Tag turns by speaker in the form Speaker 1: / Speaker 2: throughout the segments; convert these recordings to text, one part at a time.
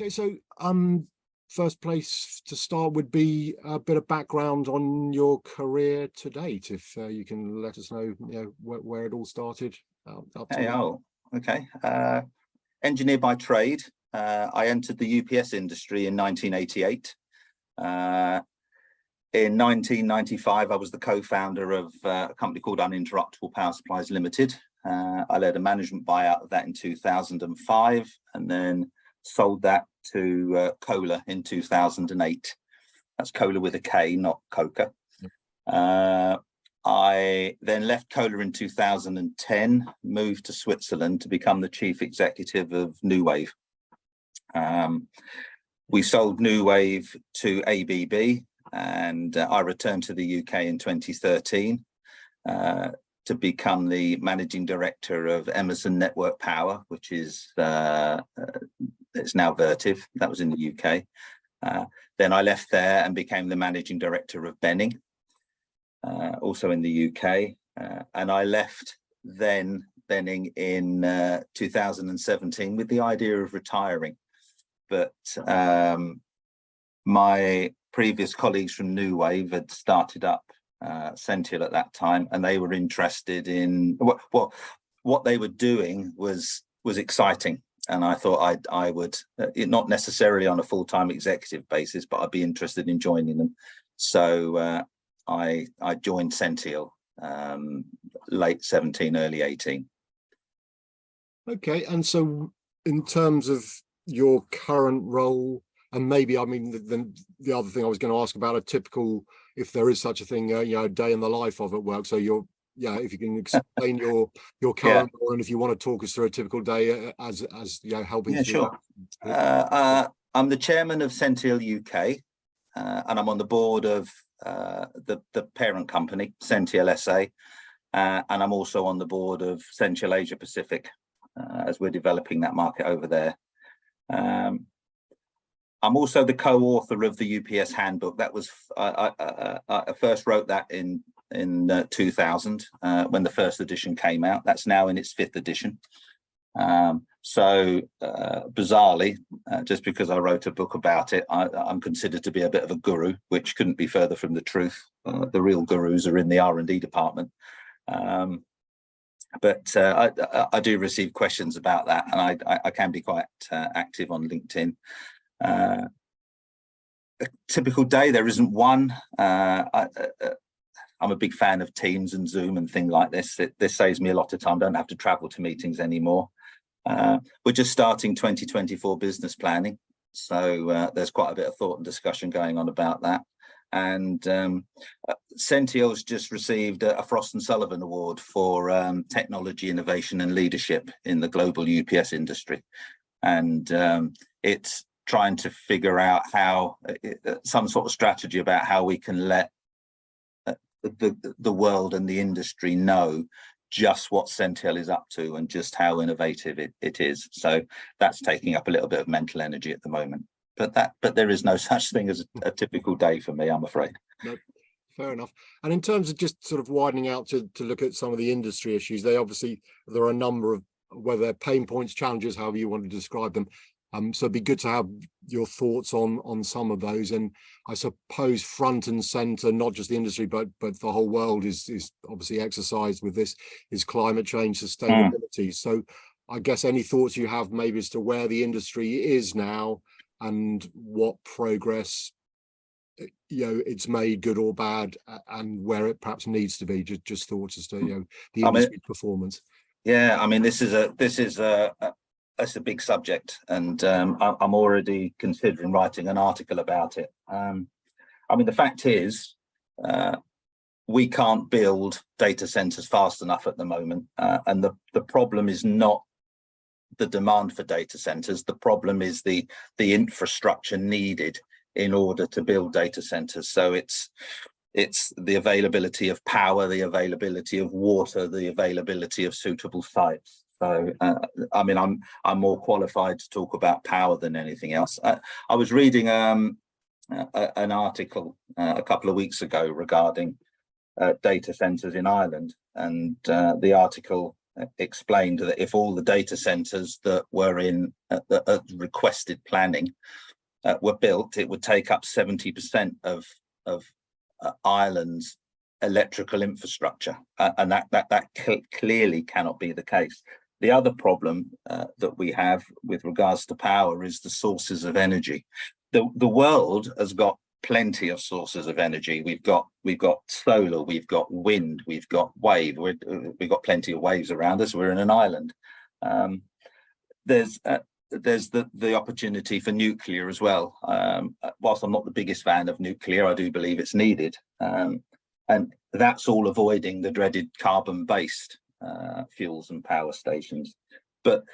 Speaker 1: Okay, so first place to start would be a bit of background on your career to date, if you can let us know, where it all started. Up to
Speaker 2: Okay. Engineer by trade. I entered the UPS industry in 1988. In 1995, I was the co-founder of a company called Uninterruptible Power Supplies Limited. I led a management buyout of that in 2005, and then sold that to Kohler in 2008. That's Kohler with a K, not Coca. I then left Kohler in 2010, moved to Switzerland to become the chief executive of New Wave. We sold New Wave to ABB, and I returned to the UK in 2013 to become the managing director of Emerson Network Power, which is it's now Vertiv. That was in the UK. Then I left there and became the managing director of Benning, also in the UK. And I left then Benning in 2017 with the idea of retiring. But my previous colleagues from New Wave had started up Centiel at that time, and they were interested in what they were doing was exciting. And I thought I would, not necessarily on a full-time executive basis, but I'd be interested in joining them. So I joined Centiel late 17, early 18.
Speaker 1: Okay, and so in terms of your current role, and maybe, I mean, the other thing I was going to ask about a typical, if there is such a thing, a day in the life of at work. So if you can explain your current role, and if you want to talk us through a typical day as helping.
Speaker 2: Yeah, sure. I'm the chairman of Centiel UK, and I'm on the board of the parent company, Centiel SA, and I'm also on the board of Centiel Asia Pacific, as we're developing that market over there. I'm also the co-author of the UPS handbook. That was I first wrote that in 2000 when the first edition came out. That's now in its 5th edition. So bizarrely, just because I wrote a book about it, I'm considered to be a bit of a guru, which couldn't be further from the truth. The real gurus are in the R&D department. But I do receive questions about that, and I can be quite active on LinkedIn. A typical day, there isn't one. I'm a big fan of Teams and Zoom and things like this. This saves me a lot of time. Don't have to travel to meetings anymore. We're just starting 2024 business planning, so there's quite a bit of thought and discussion going on about that. And Centiel's just received a Frost & Sullivan Award for technology, innovation and leadership in the global UPS industry. And it's trying to figure out how some sort of strategy about how we can let the world and the industry know just what Centiel is up to and just how innovative it is. So that's taking up a little bit of mental energy at the moment. But there is no such thing as a typical day for me, I'm afraid.
Speaker 1: No, fair enough. And in terms of just sort of widening out to look at some of the industry issues, there are a number of, whether they're pain points, challenges, however you want to describe them. So it'd be good to have your thoughts on some of those. And I suppose front and center, not just the industry, but the whole world is obviously exercised with this, is climate change, sustainability. So I guess any thoughts you have maybe as to where the industry is now and what progress it's made, good or bad, and where it perhaps needs to be. Just thoughts as to the industry performance.
Speaker 2: Yeah, I mean, this is a big subject, and I'm already considering writing an article about it. I mean, the fact is, we can't build data centers fast enough at the moment, and the problem is not the demand for data centers. The problem is the infrastructure needed in order to build data centers. So it's the availability of power, the availability of water, the availability of suitable sites. So I mean, I'm more qualified to talk about power than anything else. I was reading an article a couple of weeks ago regarding data centers in Ireland, and the article explained that if all the data centers that were in requested planning were built, it would take up 70% of Ireland's electrical infrastructure, and that clearly cannot be the case. The other problem that we have with regards to power is the sources of energy. The world has got plenty of sources of energy. We've got solar, we've got wind, we've got wave. We've got plenty of waves around us. We're in an island. There's the opportunity for nuclear as well. Whilst I'm not the biggest fan of nuclear, I do believe it's needed. And that's all avoiding the dreaded carbon-based fuels and power stations. But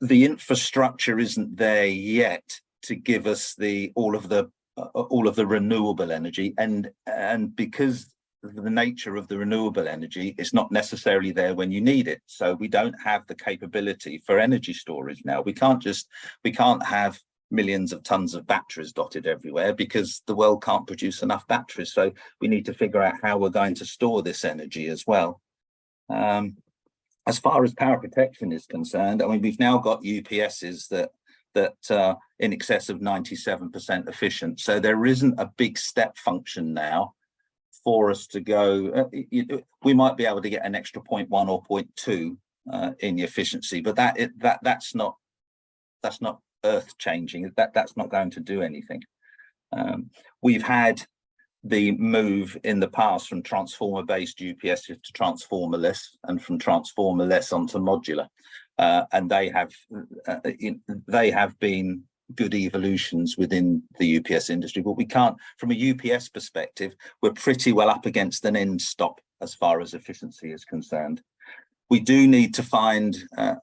Speaker 2: the infrastructure isn't there yet to give us all of the renewable energy, and because of the nature of the renewable energy, it's not necessarily there when you need it. So we don't have the capability for energy storage now. We can't have millions of tons of batteries dotted everywhere because the world can't produce enough batteries. So we need to figure out how we're going to store this energy as well. As far as power protection is concerned, I mean, we've now got UPSs that are in excess of 97% efficient. So there isn't a big step function now for us to go. We might be able to get an extra 0.1 or 0.2 in the efficiency, but that's not earth changing. That's not going to do anything. We've had the move in the past from transformer-based UPS to transformerless, and from transformerless onto modular, and they have been good evolutions within the UPS industry. But we can't, from a UPS perspective, we're pretty well up against an end stop as far as efficiency is concerned. We do need to find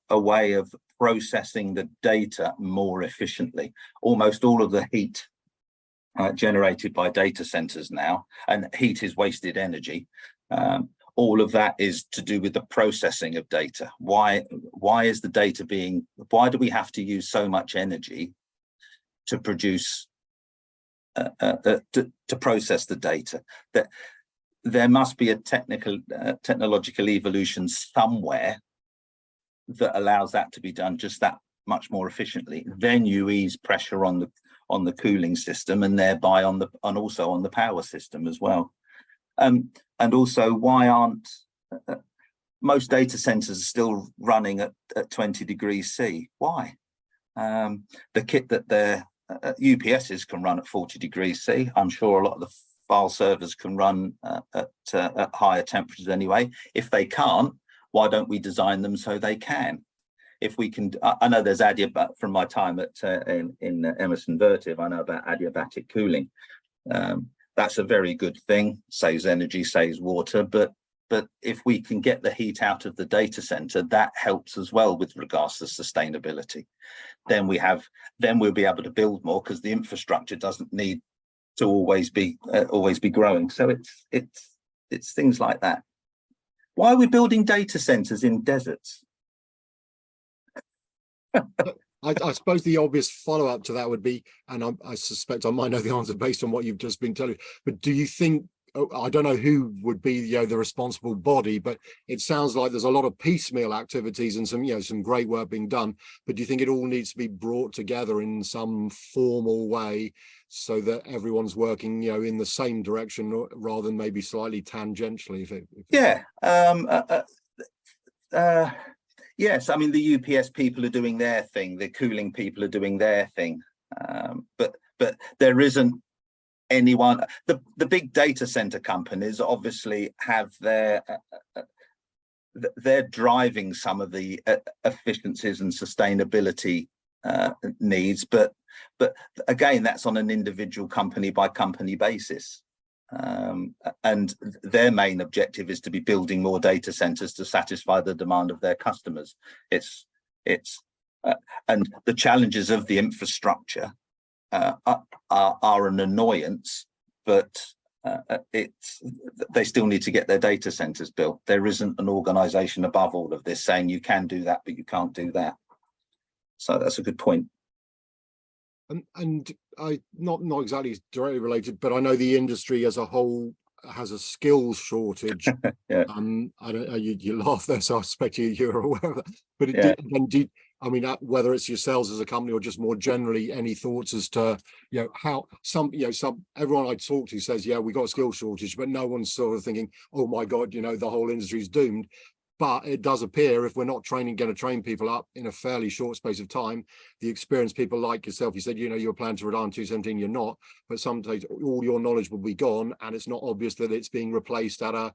Speaker 2: a way of processing the data more efficiently. Almost all of the heat generated by data centers now, and heat is wasted energy, all of that is to do with the processing of data. Why is the data why do we have to use so much energy to produce to process the data? That there must be a technological evolution somewhere that allows that to be done just that much more efficiently. Then you ease pressure on the cooling system, and thereby also on the power system as well. And also, why aren't most data centers are still running at 20 degrees C? Why? The kit that their UPSs can run at 40 degrees C. I'm sure a lot of the file servers can run at higher temperatures anyway. If they can't, why don't we design them so they can? If we can, I know there's adiabatic from my time at in Emerson Vertiv. I know about adiabatic cooling. That's a very good thing. Saves energy, saves water. But if we can get the heat out of the data center, that helps as well with regards to sustainability. Then we'll be able to build more because the infrastructure doesn't need to always be growing. So it's things like that. Why are we building data centers in deserts?
Speaker 1: I suppose the obvious follow-up to that would be, and I suspect I might know the answer based on what you've just been telling me, but do you think, I don't know who would be the responsible body, but it sounds like there's a lot of piecemeal activities and some great work being done, but do you think it all needs to be brought together in some formal way so that everyone's working in the same direction rather than maybe slightly tangentially?
Speaker 2: Yes, I mean, the UPS people are doing their thing, the cooling people are doing their thing, but there isn't anyone. The big data center companies obviously have they're driving some of the efficiencies and sustainability needs, but again, that's on an individual company by company basis. And their main objective is to be building more data centers to satisfy the demand of their customers. And the challenges of the infrastructure are an annoyance, but they still need to get their data centers built. There isn't an organization above all of this saying you can do that, but you can't do that. So that's a good point.
Speaker 1: And I not exactly directly related, but I know the industry as a whole has a skills shortage.
Speaker 2: Yeah.
Speaker 1: I don't. You laugh there, so I suspect you're aware of that. But
Speaker 2: Yeah.
Speaker 1: I mean, whether it's yourselves as a company or just more generally, any thoughts as to how some everyone I talk to says, yeah, we got a skill shortage, but no one's sort of thinking, oh my God, the whole industry's doomed. But it does appear, if we're not going to train people up in a fairly short space of time, the experienced people like yourself, you said, you're planning to retire in 2017, you're not, but sometimes all your knowledge will be gone, and it's not obvious that it's being replaced at a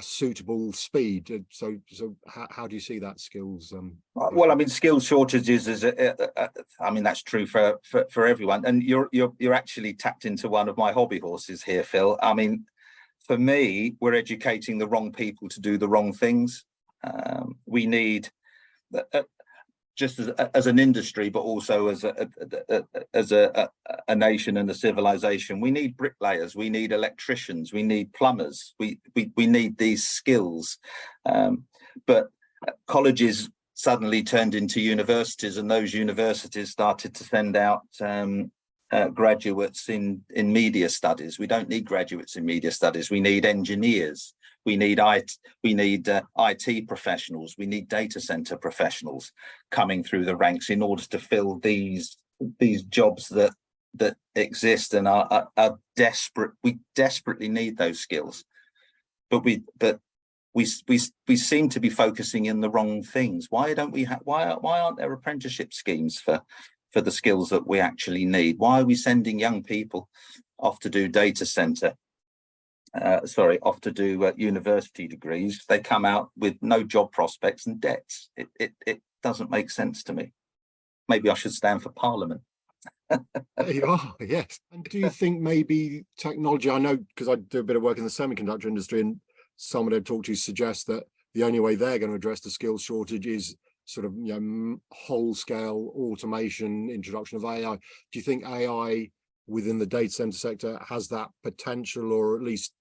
Speaker 1: suitable speed. So how do you see that skills?
Speaker 2: Well, I mean, skills shortages I mean, that's true for everyone. And you're actually tapped into one of my hobby horses here, Phil. I mean, for me, we're educating the wrong people to do the wrong things. We need, just as an industry, but also as a nation and a civilization, we need bricklayers, we need electricians, we need plumbers, we need these skills. But colleges suddenly turned into universities, and those universities started to send out graduates in media studies. We don't need graduates in media studies. We need engineers. We need IT professionals. We need data center professionals coming through the ranks in order to fill these jobs that exist and are desperate. We desperately need those skills, but we seem to be focusing in the wrong things. Why don't we why aren't there apprenticeship schemes for the skills that we actually need? Why are we sending young people off to do data center? Off to do university degrees? They come out with no job prospects and debts. It doesn't make sense to me. Maybe I should stand for Parliament.
Speaker 1: There you are, yes. And do you think maybe technology, I know because I do a bit of work in the semiconductor industry, and someone I've talked to suggests that the only way they're going to address the skills shortage is sort of whole scale automation, introduction of AI. Do you think AI within the data center sector has that potential, or at least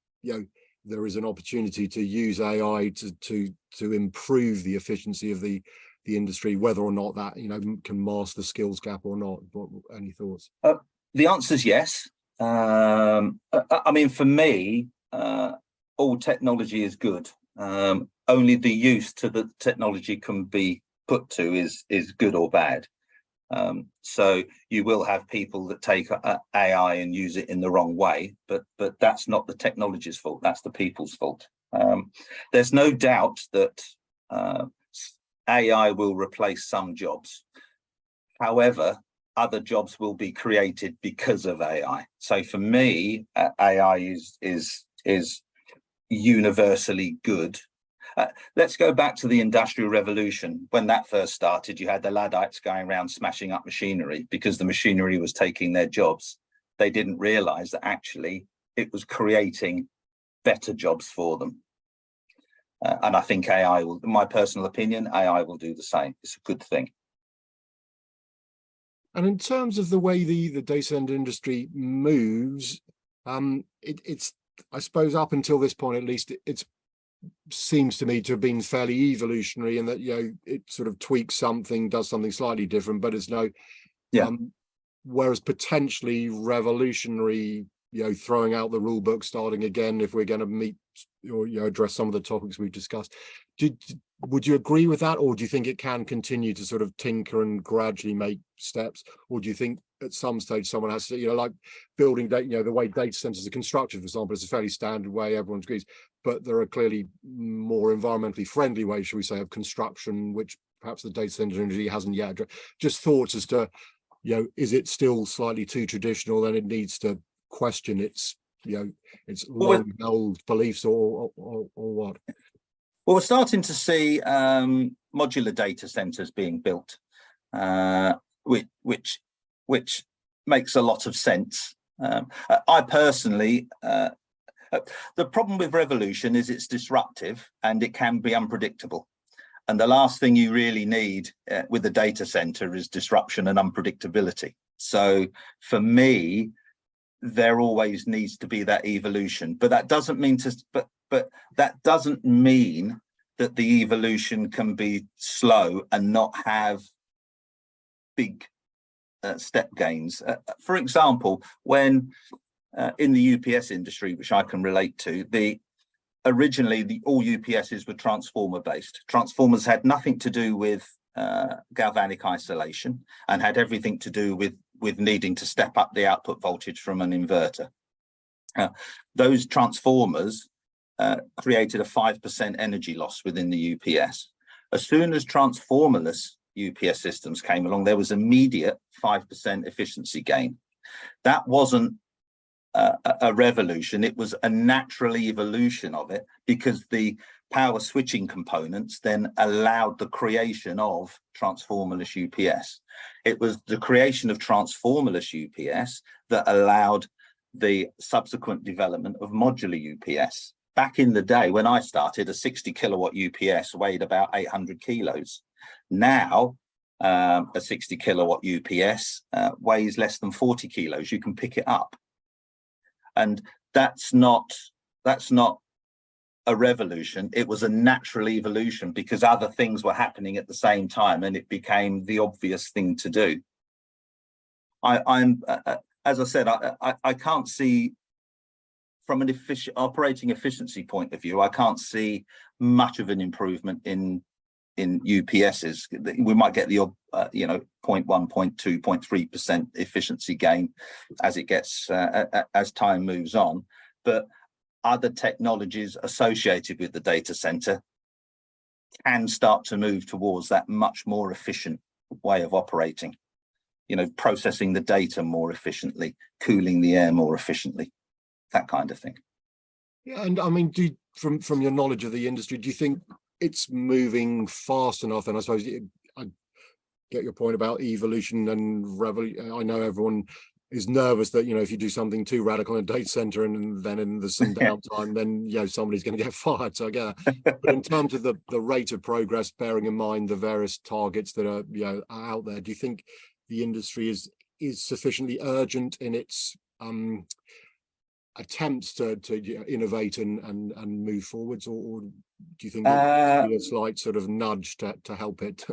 Speaker 1: there is an opportunity to use AI to improve the efficiency of the industry, whether or not that can mask the skills gap or not? Any thoughts?
Speaker 2: The answer is yes. I mean, for me, all technology is good. Only the use to the technology can be put to is good or bad. So you will have people that take AI and use it in the wrong way, but that's not the technology's fault, that's the people's fault. There's no doubt that AI will replace some jobs. However, other jobs will be created because of AI. So for me, AI is universally good. Let's go back to the Industrial Revolution. When that first started, you had the Luddites going around smashing up machinery because the machinery was taking their jobs. They didn't realize that actually it was creating better jobs for them. And I think AI will, in my personal opinion, AI will do the same. It's a good thing.
Speaker 1: And in terms of the way the data center industry moves, it's, I suppose, up until this point, at least, it's seems to me to have been fairly evolutionary, in that it sort of tweaks something, does something slightly different, but it's whereas potentially revolutionary, throwing out the rule book, starting again, if we're going to meet or address some of the topics we've discussed. Would you agree with that, or do you think it can continue to sort of tinker and gradually make steps, or do you think at some stage someone has to, like building data, the way data centers are constructed, for example, is a fairly standard way, everyone agrees, but there are clearly more environmentally friendly ways, shall we say, of construction, which perhaps the data center industry hasn't yet addressed. Just thoughts as to, is it still slightly too traditional and it needs to question its long held beliefs, or what?
Speaker 2: Well, we're starting to see modular data centers being built, which makes a lot of sense. I personally, the problem with revolution is it's disruptive and it can be unpredictable. And the last thing you really need with a data center is disruption and unpredictability. So for me, there always needs to be that evolution, but that doesn't mean but that doesn't mean that the evolution can be slow and not have big step gains. For example, when in the UPS industry, which I can relate to, originally all UPSs were transformer based. Transformers had nothing to do with galvanic isolation and had everything to do with needing to step up the output voltage from an inverter. Those transformers created a 5% energy loss within the UPS. As soon as transformerless UPS systems came along, there was immediate 5% efficiency gain. That wasn't a revolution, it was a natural evolution of it, because the power switching components then allowed the creation of transformerless UPS. It was the creation of transformerless UPS that allowed the subsequent development of modular UPS. Back in the day when I started, a 60 kilowatt UPS weighed about 800 kilos. Now, a 60 kilowatt UPS weighs less than 40 kilos. You can pick it up. And that's not a revolution. It was a natural evolution because other things were happening at the same time, and it became the obvious thing to do. As I said, I can't see, from an operating efficiency point of view, I can't see much of an improvement in UPSs. We might get the 0.1, 0.2, 0.3% efficiency gain as it gets as time moves on, but other technologies associated with the data center can start to move towards that much more efficient way of operating. Processing the data more efficiently, cooling the air more efficiently, that kind of thing.
Speaker 1: Yeah, and I mean, from your knowledge of the industry, do you think it's moving fast enough? And I suppose I get your point about evolution and revolution. I know everyone is nervous that, if you do something too radical in a data center and then there's some downtime, then, somebody's going to get fired. So I get that. But in terms of the rate of progress, bearing in mind the various targets that are, out there, do you think the industry is sufficiently urgent in its attempts to innovate and move forwards, or do you think there could be a slight sort of nudge to help it?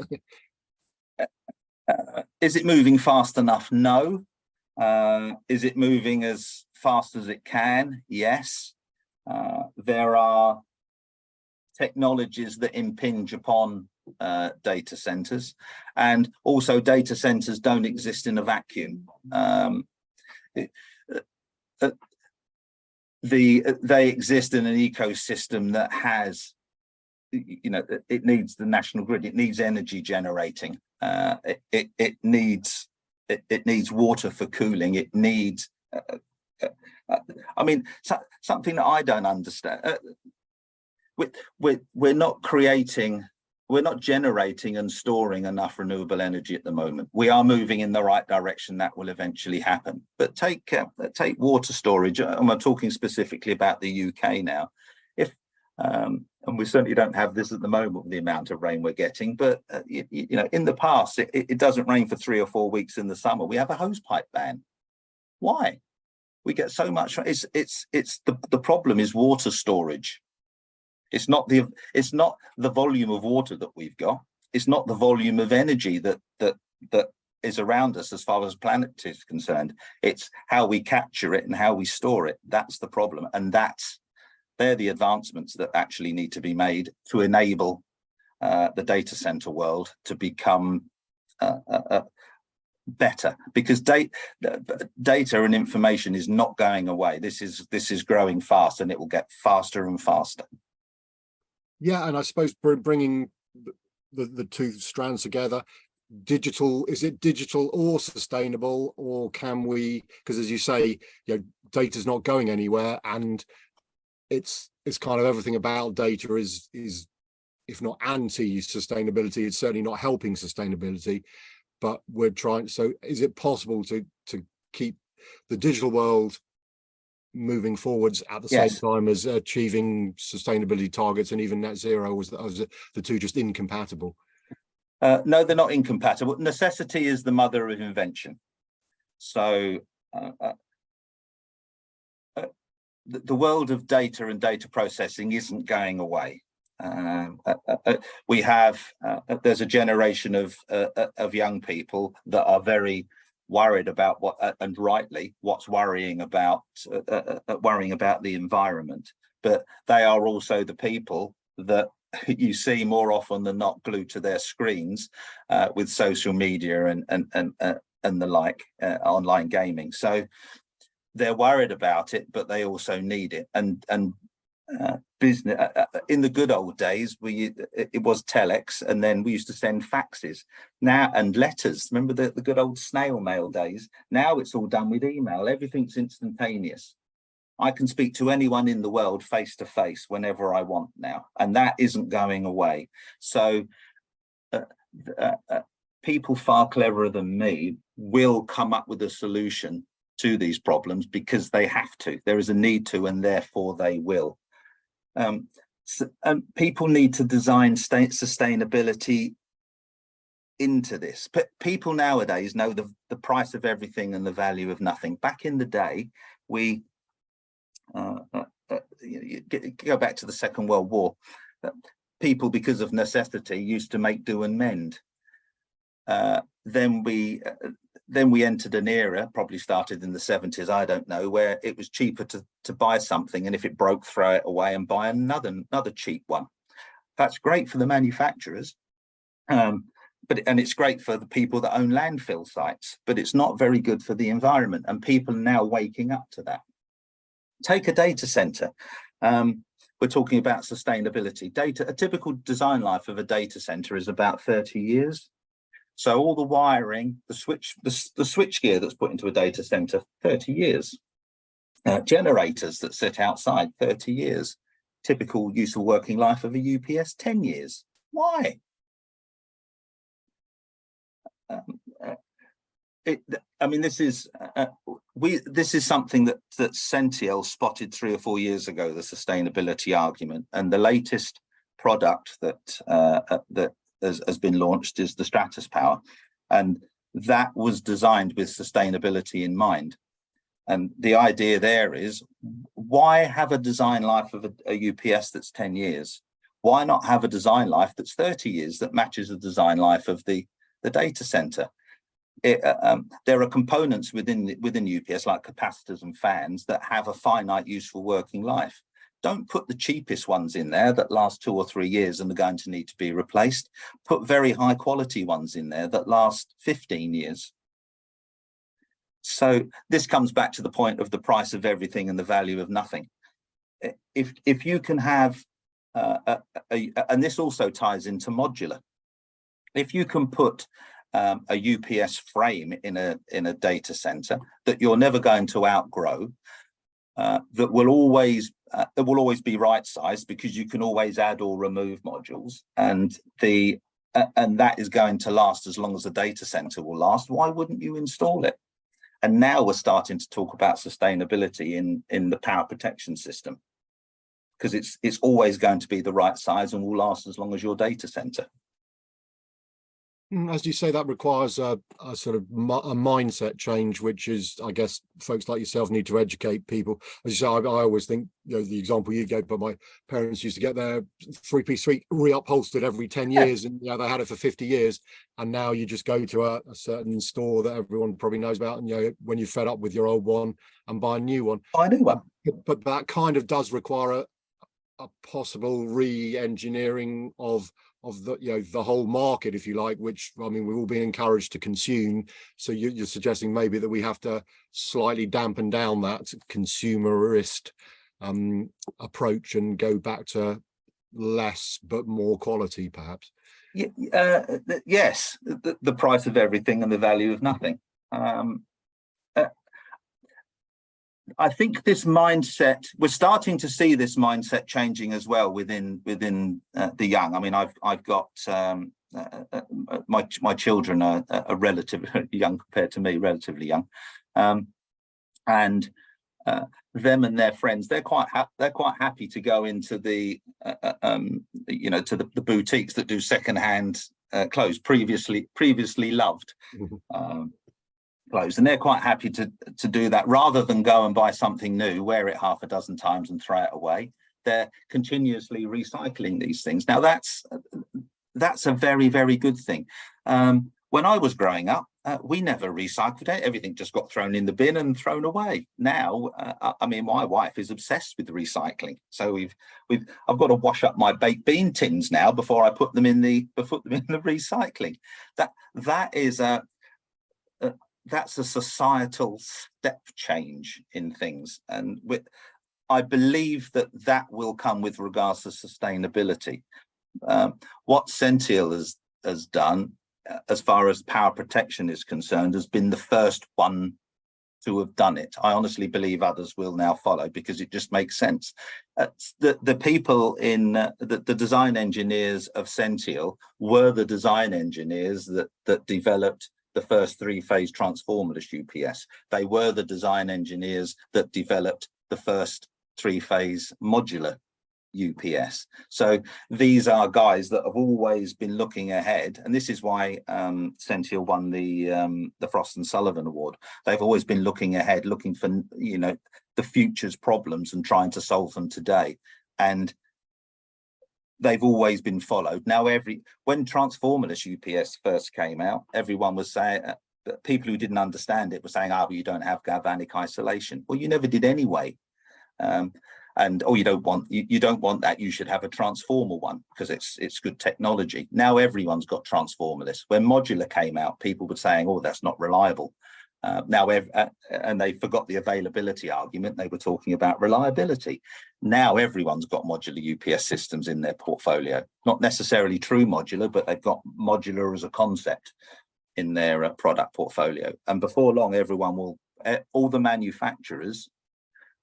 Speaker 2: Is it moving fast enough? No. Is it moving as fast as it can? Yes. There are technologies that impinge upon data centers, and also data centers don't exist in a vacuum. They exist in an ecosystem that has, it needs the national grid, it needs energy generating, it needs water for cooling, it needs something that I don't understand. We're not generating and storing enough renewable energy at the moment. We are moving in the right direction. That will eventually happen. But take water storage, and we're talking specifically about the UK now. And we certainly don't have this at the moment with the amount of rain we're getting, but in the past, it doesn't rain for 3 or 4 weeks in the summer. We have a hosepipe ban. Why? We get so much. The problem is water storage. It's not the volume of water that we've got. It's not the volume of energy that is around us as far as the planet is concerned. It's how we capture it and how we store it. That's the problem, and they're the advancements that actually need to be made to enable the data center world to become better, because data and information is not going away. This is growing fast, and it will get faster and faster.
Speaker 1: Yeah, and I suppose bringing the two strands together, is it digital or sustainable, or can we, because as you say, data's not going anywhere, and it's kind of everything about data is if not anti-sustainability, it's certainly not helping sustainability, but we're trying. So is it possible to keep the digital world moving forwards at the same time as achieving sustainability targets and even net zero, or is the two just incompatible?
Speaker 2: No, they're not incompatible. Necessity is the mother of invention. So the world of data and data processing isn't going away. We have there's a generation of young people that are very worried about what, and rightly, what's worrying about the environment. But they are also the people that you see more often than not glued to their screens with social media and the like, online gaming. So they're worried about it, but they also need it. And business in the good old days, it was telex, and then we used to send faxes now and letters. Remember the good old snail mail days? Now it's all done with email. Everything's instantaneous. I can speak to anyone in the world face to face whenever I want now, and that isn't going away. So people far cleverer than me will come up with a solution to these problems because they have to. There is a need to, and therefore they will. And people need to design sustainability into this. But people nowadays know the price of everything and the value of nothing. Back in the day, we go back to the Second World War. People, because of necessity, used to make do and mend. Then we entered an era, probably started in the 70s, I don't know, where it was cheaper to buy something, and if it broke, throw it away and buy another cheap one. That's great for the manufacturers, and it's great for the people that own landfill sites, but it's not very good for the environment, and people are now waking up to that. Take a data center. We're talking about sustainability. A typical design life of a data center is about 30 years. So all the wiring, the switch gear that's put into a data center, 30 years. Generators that sit outside, 30 years. Typical useful working life of a UPS, 10 years. Why? This is something that Centiel spotted 3 or 4 years ago, the sustainability argument, and the latest product that has been launched is the Stratus Power, and that was designed with sustainability in mind. And the idea there is, why have a design life of a UPS that's 10 years? Why not have a design life that's 30 years that matches the design life of the data center? There are components within UPS, like capacitors and fans, that have a finite useful working life. Don't put the cheapest ones in there that last 2 or 3 years and are going to need to be replaced. Put very high quality ones in there that last 15 years. So this comes back to the point of the price of everything and the value of nothing. If you can have, and this also ties into modular. If you can put a UPS frame in a data center that you're never going to outgrow, that will always be right sized, because you can always add or remove modules, and that is going to last as long as the data center will last. Why wouldn't you install it? And now we're starting to talk about sustainability in the power protection system, because it's always going to be the right size and will last as long as your data center.
Speaker 1: As you say, that requires a sort of a mindset change, which is, I guess, folks like yourself need to educate people. As you say, I always think, the example you gave, but my parents used to get their 3-piece suite reupholstered every 10 years, and they had it for 50 years. And now you just go to a certain store that everyone probably knows about, and when you're fed up with your old one, and buy a new one.
Speaker 2: Buy a new one.
Speaker 1: But that kind of does require a possible re-engineering of the whole market, if you like, which, I mean, we've all been encouraged to consume. So you're suggesting maybe that we have to slightly dampen down that consumerist approach and go back to less but more quality, perhaps.
Speaker 2: Yes, the price of everything and the value of nothing. I think this mindset, we're starting to see this mindset changing as well within the young. I mean, I've got my children are relatively young compared to me, relatively young, and them and their friends, they're quite happy to go into the to the boutiques that do secondhand clothes, previously loved. Clothes, and they're quite happy to do that, rather than go and buy something new, wear it half a dozen times and throw it away. They're continuously recycling these things. Now that's a very, very good thing. When I was growing up, we never recycled it. Everything just got thrown in the bin and thrown away. Now, I mean, my wife is obsessed with recycling. So I've got to wash up my baked bean tins now before I put them in the recycling. That's a societal step change in things, and I believe that will come with regards to sustainability. What Centiel has done, as far as power protection is concerned, has been the first one to have done it. I honestly believe others will now follow, because it just makes sense. The people in the design engineers of Centiel were the design engineers that developed the first three-phase transformerless UPS. They were the design engineers that developed the first three-phase modular UPS. So these are guys that have always been looking ahead, and this is why Centiel won the Frost and Sullivan Award. They've always been looking ahead, looking for, you know, the future's problems and trying to solve them today. And they've always been followed. Now, when transformerless UPS first came out, everyone was saying, people who didn't understand it were saying, "Ah, but you don't have galvanic isolation." Well, you never did anyway. And you don't want that. You should have a transformer one, because it's good technology. Now everyone's got transformerless. When modular came out, people were saying, "Oh, that's not reliable." And they forgot the availability argument. They were talking about reliability. Now everyone's got modular UPS systems in their portfolio. Not necessarily true modular, but they've got modular as a concept in their product portfolio. And before long, all the manufacturers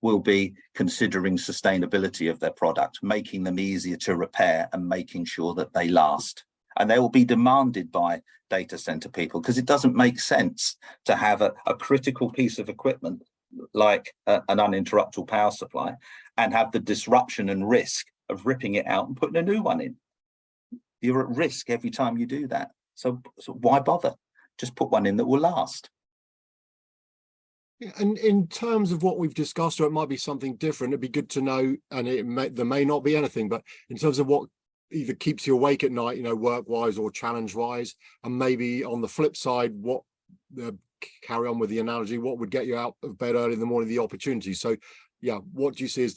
Speaker 2: will be considering sustainability of their product, making them easier to repair and making sure that they last. And they will be demanded by data center people, because it doesn't make sense to have a critical piece of equipment like an uninterruptible power supply and have the disruption and risk of ripping it out and putting a new one in. You're at risk every time you do that. So why bother? Just put one in that will last.
Speaker 1: And in terms of what we've discussed, or it might be something different, it'd be good to know, and there may not be anything, but in terms of what either keeps you awake at night, you know, work-wise or challenge-wise, and maybe on the flip side, what carry on with the analogy, what would get you out of bed early in the morning, the opportunity. So yeah, what do you see as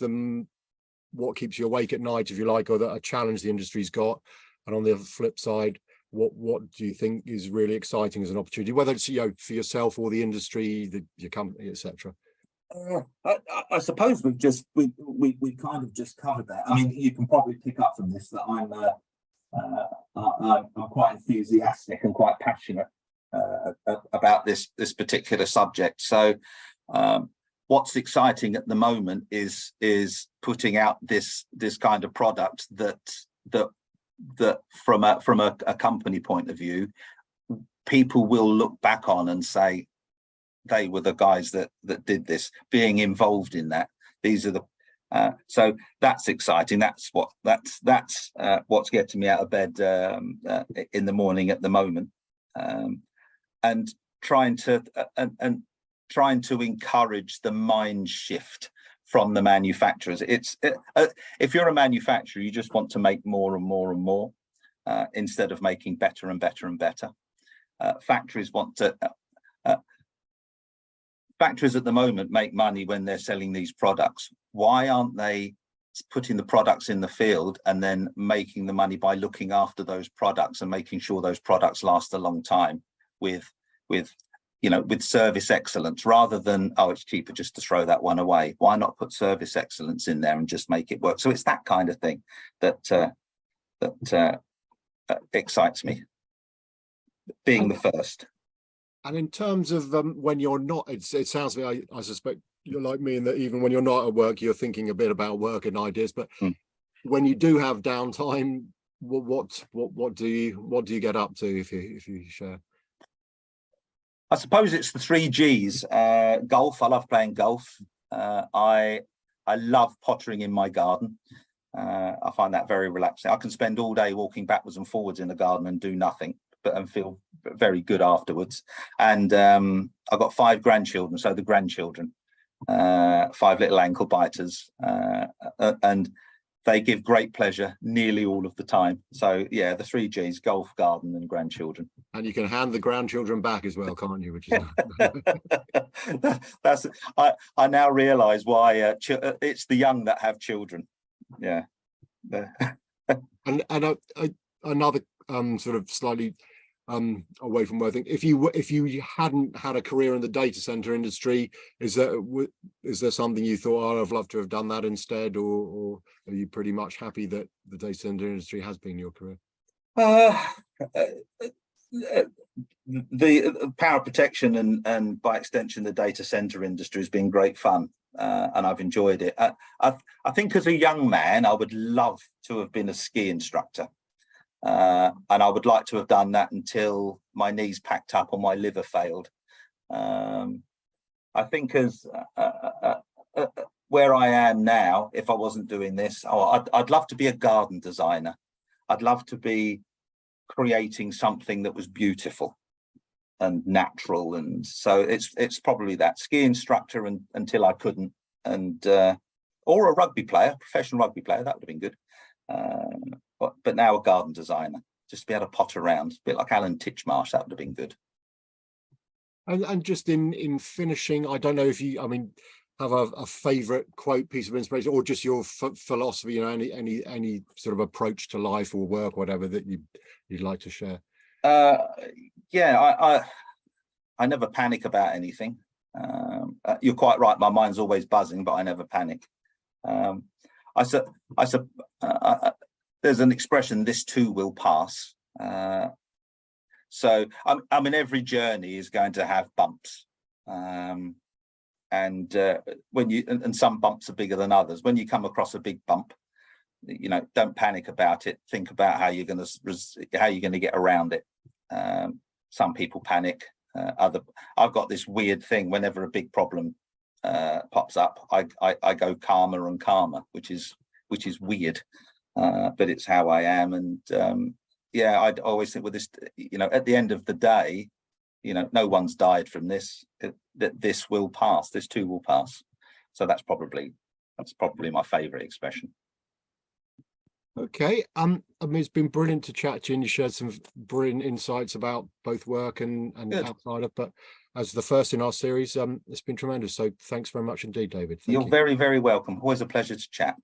Speaker 1: what keeps you awake at night, if you like, or a challenge the industry's got? And on the flip side, what do you think is really exciting as an opportunity, whether it's, you know, for yourself or the industry, your company, etc.?
Speaker 2: I suppose we kind of just covered that. I mean, you can probably pick up from this that I'm quite enthusiastic and quite passionate about this particular subject. So what's exciting at the moment is putting out this kind of product that from a company point of view, people will look back on and say, they were the guys that did this, being involved in that. These are the so that's exciting. That's what's getting me out of bed in the morning at the moment, and trying to encourage the mind shift from the manufacturers. If you're a manufacturer, you just want to make more and more and more, instead of making better and better and better. Factories want to. Factories at the moment make money when they're selling these products. Why aren't they putting the products in the field and then making the money by looking after those products and making sure those products last a long time with service excellence, rather than, oh, it's cheaper just to throw that one away? Why not put service excellence in there and just make it work? So it's that kind of thing that excites me, being the first.
Speaker 1: And in terms of when you're not, it sounds to me, I suspect you're like me in that even when you're not at work, you're thinking a bit about work and ideas. But when you do have downtime, what do you get up to, if you share?
Speaker 2: I suppose it's the 3 Gs. Golf. I love playing golf. I love pottering in my garden. I find that very relaxing. I can spend all day walking backwards and forwards in the garden and do nothing, and feel very good afterwards. And I've got 5 grandchildren, so the grandchildren, 5 little ankle biters, and they give great pleasure nearly all of the time. So yeah, the 3 Gs: golf, garden and grandchildren.
Speaker 1: And you can hand the grandchildren back as well, can't you? Which is
Speaker 2: that's I now realise why it's the young that have children. Yeah.
Speaker 1: and another sort of slightly away from where I think if you hadn't had a career in the data center industry, is there something you thought, oh, I'd love to have done that instead, or are you pretty much happy that the data center industry has been your career?
Speaker 2: The power protection and by extension the data center industry has been great fun, and I've enjoyed it. I think as a young man I would love to have been a ski instructor, and I would like to have done that until my knees packed up or my liver failed. I think as where I am now, if I wasn't doing this, I'd love to be a garden designer. I'd love to be creating something that was beautiful and natural, and so it's probably that ski instructor until I couldn't, and or a rugby player, professional rugby player, that would have been good, but now a garden designer, just to be able to pot around a bit like Alan Titchmarsh, that would have been good.
Speaker 1: And just in finishing, I don't know if you, I mean, have a favorite quote, piece of inspiration, or just your philosophy, you know, any sort of approach to life or work, whatever that you'd like to share.
Speaker 2: Yeah, I never panic about anything. You're quite right, my mind's always buzzing, but I never panic. There's an expression, this too will pass. So I mean, every journey is going to have bumps, and when you and some bumps are bigger than others. When you come across a big bump, you know, don't panic about it. Think about how you're going to get around it. Some people panic. I've got this weird thing. Whenever a big problem pops up, I go calmer and calmer, which is weird, but it's how I am. And yeah, I'd always think with this, you know, at the end of the day, you know, no one's died from this. That this will pass. This too will pass. So that's probably my favourite expression.
Speaker 1: Okay, I mean, it's been brilliant to chat to you, and you shared some brilliant insights about both work and outside of, but as the first in our series, it's been tremendous. So thanks very much indeed, David.
Speaker 2: You're very, very welcome. Always a pleasure to chat.